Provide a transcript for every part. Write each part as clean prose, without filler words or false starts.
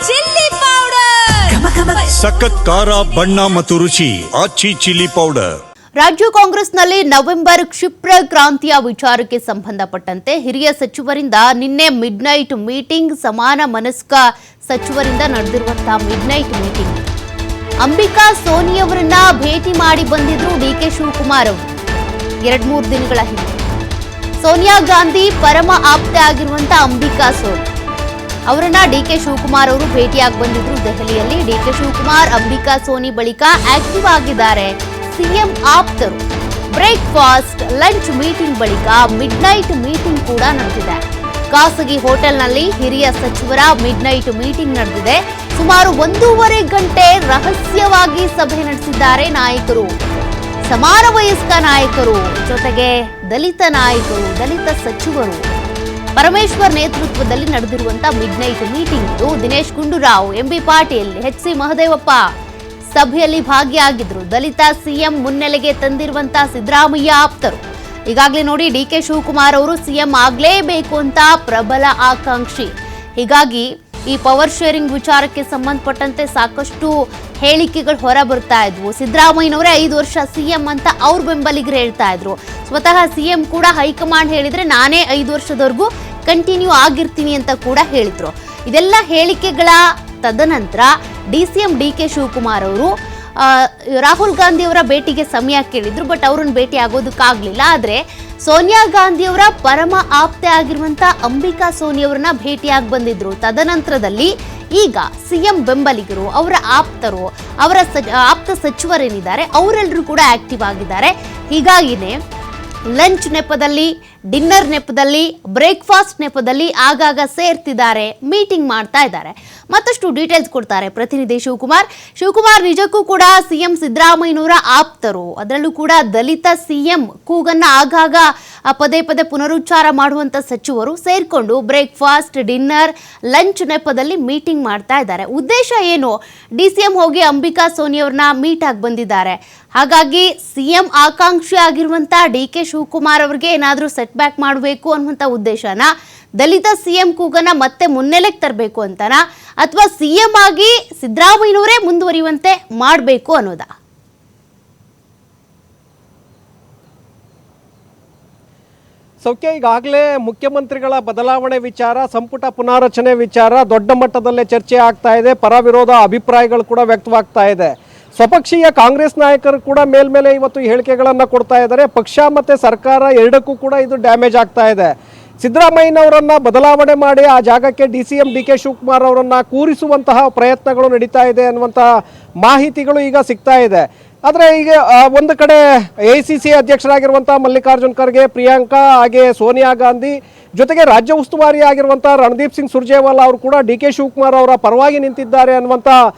Chilli powder, ಸಖತ್ ಖಾರ ಬಣ್ಣ ಮತ್ತು ರುಚಿ ಆಚಿ ಚಿಲ್ಲಿ ಪೌಡರ್. ರಾಜ್ಯ ಕಾಂಗ್ರೆಸ್ನಲ್ಲಿ ನವೆಂಬರ್ ಕ್ಷಿಪ್ರ ಕ್ರಾಂತಿಯ ವಿಚಾರಕ್ಕೆ ಸಂಬಂಧಪಟ್ಟಂತೆ ಹಿರಿಯ ಸಚಿವರಿಂದ ನಿನ್ನೆ ಮಿಡ್ನೈಟ್ ಮೀಟಿಂಗ್, ಸಮಾನ ಮನಸ್ಕ ಸಚಿವರಿಂದ ನಡೆದಿರುವಂತಹ ಮಿಡ್ನೈಟ್ ಮೀಟಿಂಗ್. ಅಂಬಿಕಾ ಸೋನಿ ಅವರನ್ನ ಭೇಟಿ ಮಾಡಿ ಬಂದಿದ್ರು ಡಿಕೆ ಶಿವಕುಮಾರ್ ಅವರು 2-3 ದಿನಗಳ ಹಿಂದೆ. ಸೋನಿಯಾ ಗಾಂಧಿ ಪರಮ ಆಪ್ತೆ ಆಗಿರುವಂತಹ ಅಂಬಿಕಾ ಸೋನಿ ಅವರನ್ನ ಡಿಕೆ ಶಿವಕುಮಾರ್ ಅವರು ಭೇಟಿಯಾಗಿ ಬಂದಿದ್ರು ದೆಹಲಿಯಲ್ಲಿ. ಡಿಕೆ ಶಿವಕುಮಾರ್ ಅಂಬಿಕಾ ಸೋನಿ ಬಳಿಕ ಆಕ್ಟಿವ್ ಆಗಿದ್ದಾರೆ ಸಿಎಂ ಆಪ್ತರು. ಬ್ರೇಕ್ಫಾಸ್ಟ್, ಲಂಚ್ ಮೀಟಿಂಗ್ ಬಳಿಕ ಮಿಡ್ನೈಟ್ ಮೀಟಿಂಗ್ ಕೂಡ ನಡೆದಿದೆ. ಖಾಸಗಿ ಹೋಟೆಲ್ನಲ್ಲಿ ಹಿರಿಯ ಸಚಿವರ ಮಿಡ್ನೈಟ್ ಮೀಟಿಂಗ್ ನಡೆದಿದೆ. ಸುಮಾರು 1.5 ಗಂಟೆ ರಹಸ್ಯವಾಗಿ ಸಭೆ ನಡೆಸಿದ್ದಾರೆ ನಾಯಕರು. ಸಮಾನ ವಯಸ್ಕ ನಾಯಕರು, ಜೊತೆಗೆ ದಲಿತ ನಾಯಕರು, ದಲಿತ ಸಚಿವರು. ಪರಮೇಶ್ವರ್ ನೇತೃತ್ವದಲ್ಲಿ ನಡೆದಿರುವಂತಹ midnight meeting. Dinesh Gundu Rao, MB Patil, HC Mahadevappa ಸಭೆಯಲ್ಲಿ ಭಾಗಿಯಾಗಿದ್ರು. ದಲಿತ ಸಿಎಂ ಮುನ್ನೆಲೆಗೆ ತಂದಿರುವಂತಹ ಸಿದ್ದರಾಮಯ್ಯ ಆಪ್ತರು. ಈಗಾಗಲೇ ನೋಡಿ, ಡಿಕೆ ಶಿವಕುಮಾರ್ ಅವರು ಸಿಎಂ ಆಗ್ಲೇಬೇಕು ಅಂತ ಪ್ರಬಲ ಆಕಾಂಕ್ಷಿ. ಹೀಗಾಗಿ ಈ ಪವರ್ ಶೇರಿಂಗ್ ವಿಚಾರಕ್ಕೆ ಸಂಬಂಧಪಟ್ಟಂತೆ ಸಾಕಷ್ಟು ಹೇಳಿಕೆಗಳು ಹೊರ ಬರ್ತಾ ಇದ್ವು. ಸಿದ್ದರಾಮಯ್ಯನವರೇ 5 ವರ್ಷ ಸಿಎಂ ಅಂತ ಅವ್ರ ಬೆಂಬಲಿಗರು ಹೇಳ್ತಾ ಇದ್ರು. ಸ್ವತಃ ಸಿಎಂ ಕೂಡ ಹೈಕಮಾಂಡ್ ಹೇಳಿದ್ರೆ ನಾನೇ 5 ವರ್ಷದವರೆಗೂ ಕಂಟಿನ್ಯೂ ಆಗಿರ್ತೀನಿ ಅಂತ ಕೂಡ ಹೇಳಿದ್ರು. ಇದೆಲ್ಲ ಹೇಳಿಕೆಗಳ ತದನಂತರ ಡಿಸಿಎಂ ಡಿಕೆ ಶಿವಕುಮಾರ್ ಅವರು ರಾಹುಲ್ ಗಾಂಧಿ ಅವರ ಭೇಟಿಗೆ ಸಮಯ ಕೇಳಿದ್ರು. ಬಟ್ ಅವ್ರನ್ನ ಭೇಟಿ ಆಗೋದಕ್ಕಾಗ್ಲಿಲ್ಲ. ಆದ್ರೆ ಸೋನಿಯಾ ಗಾಂಧಿ ಅವರ ಪರಮ ಆಪ್ತೆ ಆಗಿರುವಂತ ಅಂಬಿಕಾ ಸೋನಿ ಅವರನ್ನ ಭೇಟಿಯಾಗಿ ಬಂದಿದ್ರು. ತದನಂತರದಲ್ಲಿ ಈಗ ಸಿಎಂ ಬೆಂಬಲಿಗರು, ಅವರ ಆಪ್ತರು, ಅವರ ಆಪ್ತ ಸಚಿವರೇನಿದ್ದಾರೆ ಅವರೆಲ್ಲರೂ ಕೂಡ ಆಕ್ಟಿವ್ ಆಗಿದ್ದಾರೆ. ಹೀಗಾಗಿನೇ ಲಂಚ್ ನೆಪದಲ್ಲಿ, ಡಿನ್ನರ್ ನೆಪದಲ್ಲಿ, ಬ್ರೇಕ್ಫಾಸ್ಟ್ ನೆಪದಲ್ಲಿ ಆಗಾಗ ಸೇರ್ತಿದ್ದಾರೆ, ಮೀಟಿಂಗ್ ಮಾಡ್ತಾ ಇದ್ದಾರೆ. ಮತ್ತಷ್ಟು ಡೀಟೇಲ್ಸ್ ಕೊಡ್ತಾರೆ ಪ್ರತಿನಿಧಿ ಶಿವಕುಮಾರ್. ನಿಜಕ್ಕೂ ಕೂಡ ಸಿಎಂ ಸಿದ್ದರಾಮಯ್ಯನವರ ಆಪ್ತರು, ಅದರಲ್ಲೂ ಕೂಡ ದಲಿತ ಸಿಎಂ ಕೂಗನ್ನ ಆಗಾಗ ಪದೇ ಪದೇ ಪುನರುಚ್ಚಾರ ಮಾಡುವಂತ ಸಚಿವರು ಸೇರ್ಕೊಂಡು ಬ್ರೇಕ್ಫಾಸ್ಟ್, ಡಿನ್ನರ್, ಲಂಚ್ ನೆಪದಲ್ಲಿ ಮೀಟಿಂಗ್ ಮಾಡ್ತಾ ಇದ್ದಾರೆ. ಉದ್ದೇಶ ಏನು? ಡಿಸಿಎಂ ಹೋಗಿ ಅಂಬಿಕಾ ಸೋನಿ ಅವ್ರನ್ನ ಮೀಟ್ ಆಗಿ ಬಂದಿದ್ದಾರೆ. ಹಾಗಾಗಿ ಸಿಎಂ ಆಕಾಂಕ್ಷಿ ಆಗಿರುವಂತ ಡಿಕೆ ಶಿವಕುಮಾರ್ ಅವರಿಗೆ ಏನಾದರೂ ಸೆಟ್ ಬ್ಯಾಕ್ ಮಾಡಬೇಕು ಅನ್ನುವಂಥ ಉದ್ದೇಶನ, ದಲಿತ ಸಿಎಂ ಕೂಗನ್ನ ಮತ್ತೆ ಮುನ್ನೆಲೆಗೆ ತರಬೇಕು ಅಂತನ, ಅಥವಾ ಸಿಎಂ ಆಗಿ ಸಿದ್ದರಾಮಯ್ಯನವರೇ ಮುಂದುವರಿಯುವಂತೆ ಮಾಡಬೇಕು ಅನ್ನೋದಾ? ಸೌಖ್ಯ, ಈಗಾಗಲೇ ಮುಖ್ಯಮಂತ್ರಿಗಳ ಬದಲಾವಣೆ ವಿಚಾರ, ಸಂಪುಟ ಪುನಾರಚನೆ ವಿಚಾರ ದೊಡ್ಡ ಮಟ್ಟದಲ್ಲೇ ಚರ್ಚೆ ಆಗ್ತಾ ಇದೆ. ಪರ ವಿರೋಧ ಅಭಿಪ್ರಾಯಗಳು ಕೂಡ ವ್ಯಕ್ತವಾಗ್ತಾ ಇದೆ. ಸ್ವಪಕ್ಷೀಯ ಕಾಂಗ್ರೆಸ್ ನಾಯಕರು ಕೂಡ ಮೇಲ್ಮೇಲೆ ಇವತ್ತು ಹೇಳಿಕೆಗಳನ್ನು ಕೊಡ್ತಾ ಇದ್ದಾರೆ. ಪಕ್ಷ ಮತ್ತು ಸರ್ಕಾರ ಎರಡಕ್ಕೂ ಕೂಡ ಇದು ಡ್ಯಾಮೇಜ್ ಆಗ್ತಾ ಇದೆ. ಸಿದ್ದರಾಮಯ್ಯನವರನ್ನ ಬದಲಾವಣೆ ಮಾಡಿ ಆ ಜಾಗಕ್ಕೆ ಡಿಸಿಎಂ ಡಿಕೆ ಶಿವಕುಮಾರ್ ಅವರನ್ನ ಕೂರಿಸುವಂತಹ ಪ್ರಯತ್ನಗಳು ನಡೀತಾ ಇದೆ ಅನ್ನುವಂತಹ ಮಾಹಿತಿಗಳು ಈಗ ಸಿಗ್ತಾ ಇದೆ. ಆದರೆ ಈಗ ಒಂದು ಕಡೆ AICC ಅಧ್ಯಕ್ಷರಾಗಿರುವಂಥ ಮಲ್ಲಿಕಾರ್ಜುನ್ ಖರ್ಗೆ, ಪ್ರಿಯಾಂಕಾ, ಹಾಗೆ ಸೋನಿಯಾ ಗಾಂಧಿ, ಜೊತೆಗೆ ರಾಜ್ಯ ಉಸ್ತುವಾರಿ ಆಗಿರುವಂಥ ರಣದೀಪ್ ಸಿಂಗ್ ಸುರ್ಜೇವಾಲಾ ಅವರು ಕೂಡ ಡಿಕೆ ಶಿವಕುಮಾರ್ ಅವರ ಪರವಾಗಿ ನಿಂತಿದ್ದಾರೆ ಅನ್ನುವಂಥ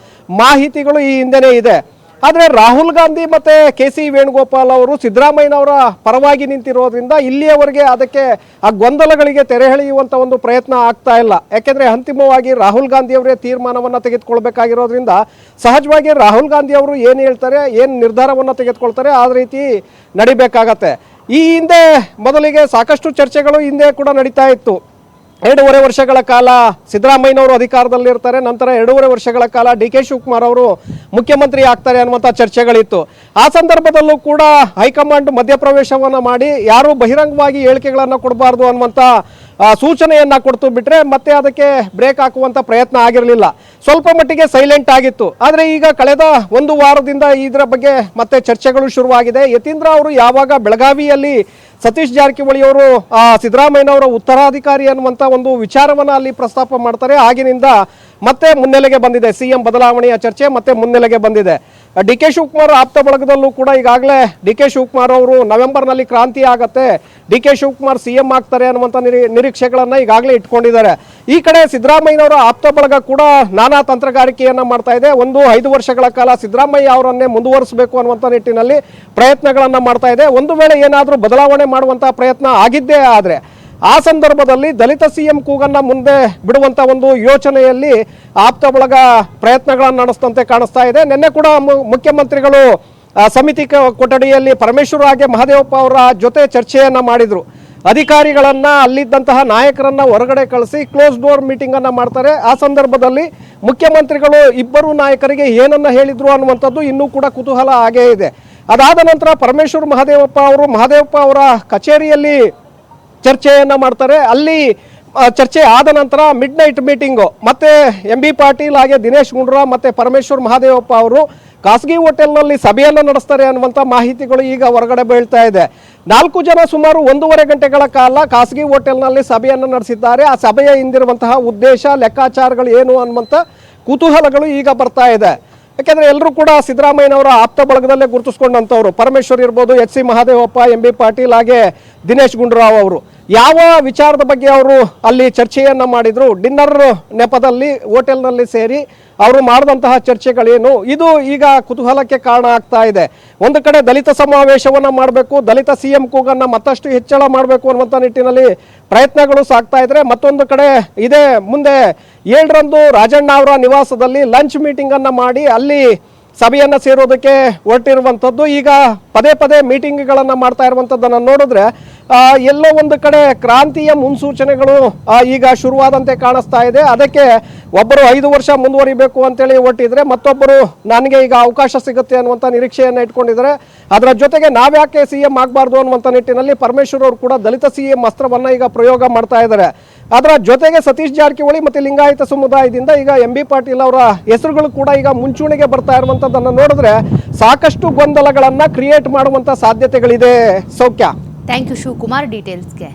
ಮಾಹಿತಿಗಳು ಈ ಹಿಂದೆನೇ ಇದೆ. ಆದರೆ ರಾಹುಲ್ ಗಾಂಧಿ ಮತ್ತು KC ವೇಣುಗೋಪಾಲ್ ಅವರು ಸಿದ್ದರಾಮಯ್ಯನವರ ಪರವಾಗಿ ನಿಂತಿರೋದ್ರಿಂದ ಇಲ್ಲಿಯವರೆಗೆ ಅದಕ್ಕೆ ಆ ಗೊಂದಲಗಳಿಗೆ ತೆರೆ ಎಳೆಯುವಂಥ ಒಂದು ಪ್ರಯತ್ನ ಆಗ್ತಾ ಇಲ್ಲ. ಯಾಕೆಂದರೆ ಅಂತಿಮವಾಗಿ ರಾಹುಲ್ ಗಾಂಧಿ ಅವರೇ ತೀರ್ಮಾನವನ್ನು ತೆಗೆದುಕೊಳ್ಬೇಕಾಗಿರೋದ್ರಿಂದ ಸಹಜವಾಗಿ ರಾಹುಲ್ ಗಾಂಧಿ ಅವರು ಏನು ಹೇಳ್ತಾರೆ, ಏನು ನಿರ್ಧಾರವನ್ನು ತೆಗೆದುಕೊಳ್ತಾರೆ ಆ ರೀತಿ ನಡಿಬೇಕಾಗತ್ತೆ. ಈ ಹಿಂದೆ ಮೊದಲಿಗೆ ಸಾಕಷ್ಟು ಚರ್ಚೆಗಳು ಹಿಂದೆ ಕೂಡ ನಡೀತಾ ಇತ್ತು. 2.5 ವರ್ಷಗಳ ಕಾಲ ಸಿದ್ದರಾಮಯ್ಯನವರು ಅಧಿಕಾರದಲ್ಲಿರ್ತಾರೆ, ನಂತರ 2.5 ವರ್ಷಗಳ ಕಾಲ ಡಿಕೆ ಶಿವಕುಮಾರ್ ಅವರು ಮುಖ್ಯಮಂತ್ರಿ ಆಗ್ತಾರೆ ಅನ್ನುವಂಥ ಚರ್ಚೆಗಳಿತ್ತು. ಆ ಸಂದರ್ಭದಲ್ಲೂ ಕೂಡ ಹೈಕಮಾಂಡ್ ಮಧ್ಯಪ್ರವೇಶವನ್ನು ಮಾಡಿ ಯಾರೂ ಬಹಿರಂಗವಾಗಿ ಹೇಳಿಕೆಗಳನ್ನು ಕೊಡಬಾರ್ದು ಅನ್ನುವಂಥ ಸೂಚನೆಯನ್ನು ಕೊಡ್ತು ಬಿಟ್ಟರೆ ಮತ್ತೆ ಅದಕ್ಕೆ ಬ್ರೇಕ್ ಹಾಕುವಂಥ ಪ್ರಯತ್ನ ಆಗಿರಲಿಲ್ಲ. ಸ್ವಲ್ಪ ಮಟ್ಟಿಗೆ ಸೈಲೆಂಟ್ ಆಗಿತ್ತು. ಆದರೆ ಈಗ ಕಳೆದ 1 ವಾರದಿಂದ ಇದರ ಬಗ್ಗೆ ಮತ್ತೆ ಚರ್ಚೆಗಳು ಶುರುವಾಗಿದೆ. ಯತೀಂದ್ರ ಅವರು ಯಾವಾಗ ಬೆಳಗಾವಿಯಲ್ಲಿ ಸತೀಶ್ ಜಾರಕಿಹೊಳಿ ಅವರು ಸಿದ್ದರಾಮಯ್ಯನವರ ಉತ್ತರಾಧಿಕಾರಿ ಅನ್ನುವಂಥ ಒಂದು ವಿಚಾರವನ್ನು ಅಲ್ಲಿ ಪ್ರಸ್ತಾಪ ಮಾಡ್ತಾರೆ, ಆಗಿನಿಂದ ಮತ್ತೆ ಮುನ್ನೆಲೆಗೆ ಬಂದಿದೆ. ಸಿಎಂ ಬದಲಾವಣೆಯ ಚರ್ಚೆ ಮತ್ತೆ ಮುನ್ನೆಲೆಗೆ ಬಂದಿದೆ. ಡಿಕೆ ಶಿವಕುಮಾರ್ ಆಪ್ತ ಬಳಗದಲ್ಲೂ ಕೂಡ ಈಗಾಗಲೇ ಡಿಕೆ ಶಿವಕುಮಾರ್ ಅವರು ನವೆಂಬರ್ನಲ್ಲಿ ಕ್ರಾಂತಿ ಆಗತ್ತೆ, ಡಿಕೆ ಶಿವಕುಮಾರ್ ಸಿಎಂ ಆಗ್ತಾರೆ ಅನ್ನುವಂಥ ನಿರೀಕ್ಷೆಗಳನ್ನು ಈಗಾಗಲೇ ಇಟ್ಕೊಂಡಿದ್ದಾರೆ. ಈ ಕಡೆ ಸಿದ್ದರಾಮಯ್ಯನವರ ಆಪ್ತ ಬಳಗ ಕೂಡ ನಾನಾ ತಂತ್ರಗಾರಿಕೆಯನ್ನು ಮಾಡ್ತಾ ಇದೆ. 5 ವರ್ಷಗಳ ಕಾಲ ಸಿದ್ದರಾಮಯ್ಯ ಅವರನ್ನೇ ಮುಂದುವರಿಸಬೇಕು ಅನ್ನುವಂಥ ನಿಟ್ಟಿನಲ್ಲಿ ಪ್ರಯತ್ನಗಳನ್ನು ಮಾಡ್ತಾ ಇದೆ. ಒಂದು ವೇಳೆ ಏನಾದರೂ ಬದಲಾವಣೆ ಮಾಡುವಂಥ ಪ್ರಯತ್ನ ಆಗಿದ್ದೇ ಆದರೆ ಆ ಸಂದರ್ಭದಲ್ಲಿ ದಲಿತ ಸಿಎಂ ಕೂಗನ್ನ ಮುಂದೆ ಬಿಡುವಂತ ಒಂದು ಯೋಚನೆಯಲ್ಲಿ ಆಪ್ತ ಬಳಗ ಪ್ರಯತ್ನಗಳನ್ನು ನಡೆಸಿದಂತೆ ಕಾಣಿಸ್ತಾ ಇದೆ. ನಿನ್ನೆ ಕೂಡ ಮುಖ್ಯಮಂತ್ರಿಗಳು ಸಮಿತಿ ಕೊಠಡಿಯಲ್ಲಿ ಪರಮೇಶ್ವರ್ ಹಾಗೆ ಮಹದೇವಪ್ಪ ಅವರ ಜೊತೆ ಚರ್ಚೆಯನ್ನ ಮಾಡಿದ್ರು. ಅಧಿಕಾರಿಗಳನ್ನ ಅಲ್ಲಿದ್ದಂತಹ ನಾಯಕರನ್ನ ಹೊರಗಡೆ ಕಳಿಸಿ ಕ್ಲೋಸ್ ಡೋರ್ ಮೀಟಿಂಗ್ ಅನ್ನ ಮಾಡ್ತಾರೆ. ಆ ಸಂದರ್ಭದಲ್ಲಿ ಮುಖ್ಯಮಂತ್ರಿಗಳು ಇಬ್ಬರು ನಾಯಕರಿಗೆ ಏನನ್ನ ಹೇಳಿದ್ರು ಅನ್ನುವಂಥದ್ದು ಇನ್ನೂ ಕೂಡ ಕುತೂಹಲ ಆಗೇ ಇದೆ. ಅದಾದ ನಂತರ ಪರಮೇಶ್ವರ್ ಮಹದೇವಪ್ಪ ಅವರ ಕಚೇರಿಯಲ್ಲಿ ಚರ್ಚೆಯನ್ನ ಮಾಡ್ತಾರೆ. ಅಲ್ಲಿ ಚರ್ಚೆ ಆದ ನಂತರ ಮಿಡ್ ನೈಟ್ ಮೀಟಿಂಗು ಮತ್ತೆ MB ಪಾಟೀಲ್ ಹಾಗೆ ದಿನೇಶ್ ಗುಂಡೂರಾವ್ ಮತ್ತೆ ಪರಮೇಶ್ವರ್ ಮಹದೇವಪ್ಪ ಅವರು ಖಾಸಗಿ ಹೋಟೆಲ್ನಲ್ಲಿ ಸಭೆಯನ್ನು ನಡೆಸ್ತಾರೆ ಅನ್ನುವಂಥ ಮಾಹಿತಿಗಳು ಈಗ ಹೊರಗಡೆ ಬೀಳ್ತಾ ಇದೆ. 4 ಜನ ಸುಮಾರು 1.5 ಗಂಟೆಗಳ ಕಾಲ ಖಾಸಗಿ ಹೋಟೆಲ್ನಲ್ಲಿ ಸಭೆಯನ್ನು ನಡೆಸಿದ್ದಾರೆ. ಆ ಸಭೆಯ ಹಿಂದಿರುವಂತಹ ಉದ್ದೇಶ ಲೆಕ್ಕಾಚಾರಗಳು ಏನು ಅನ್ನುವಂಥ ಕುತೂಹಲಗಳು ಈಗ ಬರ್ತಾ ಇದೆ. ಯಾಕೆಂದ್ರೆ ಎಲ್ಲರೂ ಕೂಡ ಸಿದ್ದರಾಮಯ್ಯನವರ ಆಪ್ತ ಬಳಗದಲ್ಲೇ ಗುರುತಿಸ್ಕೊಂಡಂಥವ್ರು. ಪರಮೇಶ್ವರ್ ಇರ್ಬೋದು, HC ಮಹದೇವಪ್ಪ, MB ಪಾಟೀಲ್ ಹಾಗೆ ದಿನೇಶ್ ಗುಂಡೂರಾವ್ ಅವರು ಯಾವ ವಿಚಾರದ ಬಗ್ಗೆ ಅವರು ಅಲ್ಲಿ ಚರ್ಚೆಯನ್ನ ಮಾಡಿದ್ರು, ಡಿನ್ನರ್ ನೆಪದಲ್ಲಿ ಹೋಟೆಲ್ನಲ್ಲಿ ಸೇರಿ ಅವರು ಮಾಡಿದಂತಹ ಚರ್ಚೆಗಳೇನು, ಇದು ಈಗ ಕುತೂಹಲಕ್ಕೆ ಕಾರಣ ಆಗ್ತಾ ಇದೆ. ಒಂದು ಕಡೆ ದಲಿತ ಸಮಾವೇಶವನ್ನ ಮಾಡಬೇಕು, ದಲಿತ CM ಕೂಗನ್ನ ಮತ್ತಷ್ಟು ಹೆಚ್ಚಳ ಮಾಡಬೇಕು ಅನ್ನುವಂಥ ನಿಟ್ಟಿನಲ್ಲಿ ಪ್ರಯತ್ನಗಳು ಸಾಗ್ತಾ ಇದ್ರೆ, ಮತ್ತೊಂದು ಕಡೆ ಇದೇ ಮುಂದೆ 7ರಂದು ರಾಜಣ್ಣ ಅವರ ನಿವಾಸದಲ್ಲಿ ಲಂಚ್ ಮೀಟಿಂಗ್ ಅನ್ನ ಮಾಡಿ ಅಲ್ಲಿ ಸಭೆಯನ್ನ ಸೇರೋದಕ್ಕೆ ಹೊರಟಿರುವಂಥದ್ದು. ಈಗ ಪದೇ ಮೀಟಿಂಗ್ಗಳನ್ನು ಮಾಡ್ತಾ ಇರುವಂಥದ್ದನ್ನು ನೋಡಿದ್ರೆ ಎಲ್ಲೋ ಒಂದು ಕಡೆ ಕ್ರಾಂತಿಯ ಮುನ್ಸೂಚನೆಗಳು ಈಗ ಶುರುವಾದಂತೆ ಕಾಣಿಸ್ತಾ ಇದೆ. ಅದಕ್ಕೆ ಒಬ್ಬರು 5 ವರ್ಷ ಮುಂದುವರಿಬೇಕು ಅಂತೇಳಿ ಹೊರಟಿದ್ರೆ, ಮತ್ತೊಬ್ಬರು ನನಗೆ ಈಗ ಅವಕಾಶ ಸಿಗುತ್ತೆ ಅನ್ನುವಂಥ ನಿರೀಕ್ಷೆಯನ್ನು ಇಟ್ಕೊಂಡಿದ್ದಾರೆ. ಅದರ ಜೊತೆಗೆ ನಾವ್ಯಾಕೆ CM ಆಗಬಾರ್ದು ಅನ್ನುವಂಥ ನಿಟ್ಟಿನಲ್ಲಿ ಪರಮೇಶ್ವರ್ ಅವರು ಕೂಡ ದಲಿತ CM ಅಸ್ತ್ರವನ್ನ ಈಗ ಪ್ರಯೋಗ ಮಾಡ್ತಾ ಇದ್ದಾರೆ. ಅದರ ಜೊತೆಗೆ ಸತೀಶ್ ಜಾರಕಿಹೊಳಿ ಮತ್ತು ಲಿಂಗಾಯತ ಸಮುದಾಯದಿಂದ ಈಗ MB ಪಾಟೀಲ್ ಅವರ ಹೆಸರುಗಳು ಕೂಡ ಈಗ ಮುಂಚೂಣಿಗೆ ಬರ್ತಾ ಇರುವಂಥದ್ದನ್ನು ನೋಡಿದ್ರೆ ಸಾಕಷ್ಟು ಗೊಂದಲಗಳನ್ನು ಕ್ರಿಯೇಟ್ ಮಾಡುವಂಥ ಸಾಧ್ಯತೆಗಳಿದೆ. ಸೌಖ್ಯ. Thank you Shivakumar ಡೀಟೇಲ್ಸ್ಗೆ.